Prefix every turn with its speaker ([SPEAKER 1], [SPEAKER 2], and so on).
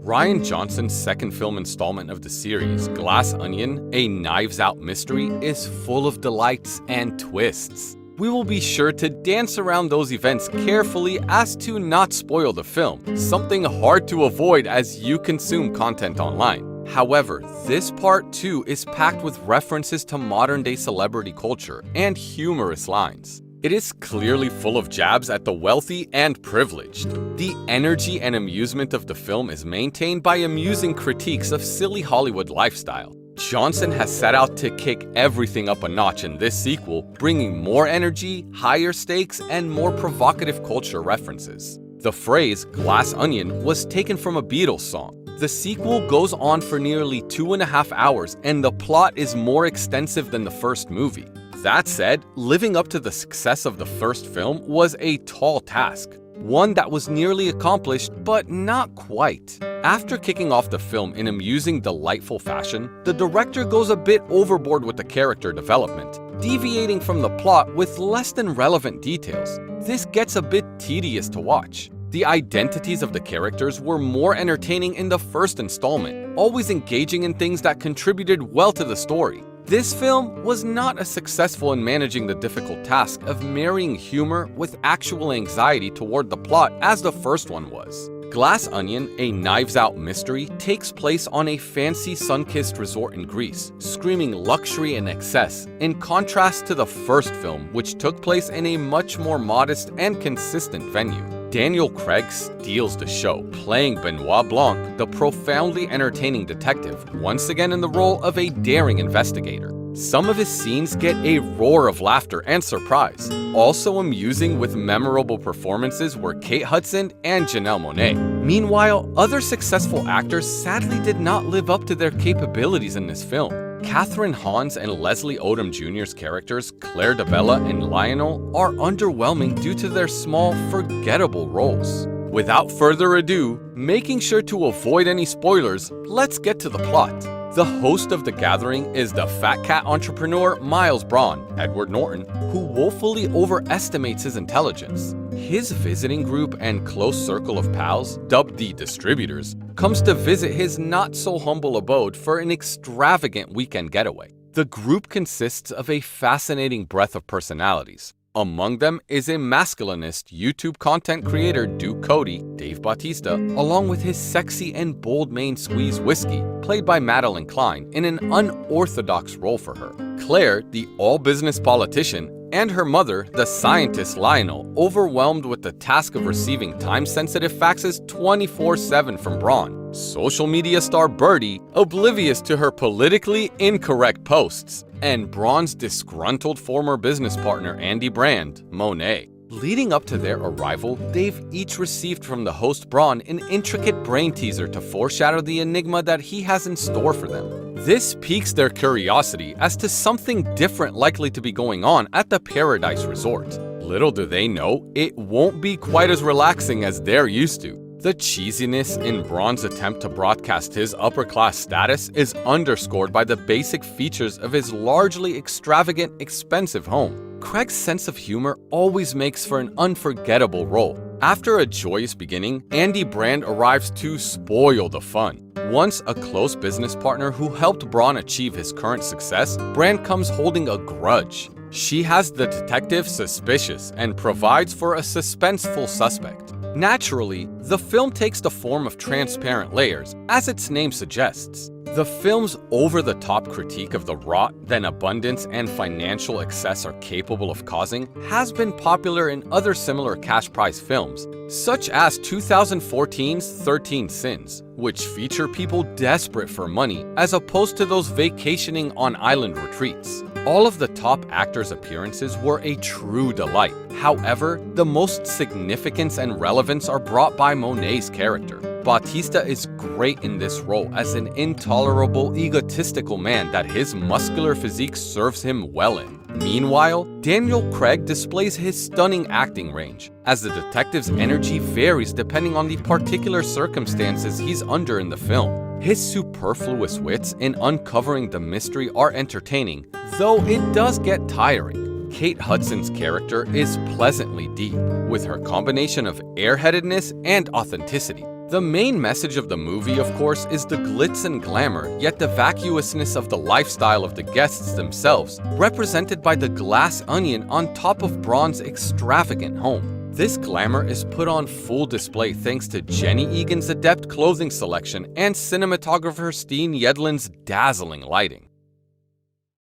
[SPEAKER 1] Rian Johnson's second film installment of the series, Glass Onion, a Knives Out mystery, is full of delights and twists. We will be sure to dance around those events carefully as to not spoil the film, something hard to avoid as you consume content online. However, this part too is packed with references to modern-day celebrity culture and humorous lines. It is clearly full of jabs at the wealthy and privileged. The energy and amusement of the film is maintained by amusing critiques of silly Hollywood lifestyle. Johnson has set out to kick everything up a notch in this sequel, bringing more energy, higher stakes, and more provocative culture references. The phrase "glass onion" was taken from a Beatles song. The sequel goes on for nearly 2.5 hours, and the plot is more extensive than the first movie. That said, living up to the success of the first film was a tall task, one that was nearly accomplished, but not quite. After kicking off the film in amusing, delightful fashion, the director goes a bit overboard with the character development, deviating from the plot with less than relevant details. This gets a bit tedious to watch. The identities of the characters were more entertaining in the first installment, always engaging in things that contributed well to the story. This film was not as successful in managing the difficult task of marrying humor with actual anxiety toward the plot as the first one was. Glass Onion, a Knives Out mystery, takes place on a fancy sun-kissed resort in Greece, screaming luxury and excess, in contrast to the first film, which took place in a much more modest and consistent venue. Daniel Craig steals the show, playing Benoit Blanc, the profoundly entertaining detective, once again in the role of a daring investigator. Some of his scenes get a roar of laughter and surprise. Also amusing with memorable performances were Kate Hudson and Janelle Monáe. Meanwhile, other successful actors sadly did not live up to their capabilities in this film. Catherine Hahn's and Leslie Odom Jr.'s characters, Claire DeBella and Lionel, are underwhelming due to their small, forgettable roles. Without further ado, making sure to avoid any spoilers, let's get to the plot. The host of the gathering is the fat cat entrepreneur Miles Braun, Edward Norton, who woefully overestimates his intelligence. His visiting group and close circle of pals, dubbed the Distributors, comes to visit his not-so-humble abode for an extravagant weekend getaway. The group consists of a fascinating breadth of personalities. Among them is a masculinist YouTube content creator Duke Cody, Dave Bautista, along with his sexy and bold main squeeze Whiskey, played by Madeline Klein, in an unorthodox role for her. Claire, the all-business politician, and her mother, the scientist Lionel, overwhelmed with the task of receiving time-sensitive faxes 24/7 from Braun. Social media star Birdie, oblivious to her politically incorrect posts, and Braun's disgruntled former business partner Andy Brand, Monet. Leading up to their arrival, they've each received from the host Braun an intricate brain teaser to foreshadow the enigma that he has in store for them. This piques their curiosity as to something different likely to be going on at the Paradise Resort. Little do they know, it won't be quite as relaxing as they're used to. The cheesiness in Braun's attempt to broadcast his upper-class status is underscored by the basic features of his largely extravagant, expensive home. Craig's sense of humor always makes for an unforgettable role. After a joyous beginning, Andy Brand arrives to spoil the fun. Once a close business partner who helped Braun achieve his current success, Brand comes holding a grudge. She has the detective suspicious and provides for a suspenseful suspect. Naturally, the film takes the form of transparent layers, as its name suggests. The film's over-the-top critique of the rot that abundance and financial excess are capable of causing has been popular in other similar cash prize films, such as 2014's 13 Sins, which feature people desperate for money as opposed to those vacationing on island retreats. All of the top actors' appearances were a true delight. However, the most significance and relevance are brought by Monet's character. Bautista is great in this role as an intolerable, egotistical man that his muscular physique serves him well in. Meanwhile, Daniel Craig displays his stunning acting range, as the detective's energy varies depending on the particular circumstances he's under in the film. His superfluous wits in uncovering the mystery are entertaining, though it does get tiring. Kate Hudson's character is pleasantly deep, with her combination of airheadedness and authenticity. The main message of the movie, of course, is the glitz and glamour, yet the vacuousness of the lifestyle of the guests themselves, represented by the glass onion on top of Braun's extravagant home. This glamour is put on full display thanks to Jenny Egan's adept clothing selection and cinematographer Steen Yedlin's dazzling lighting.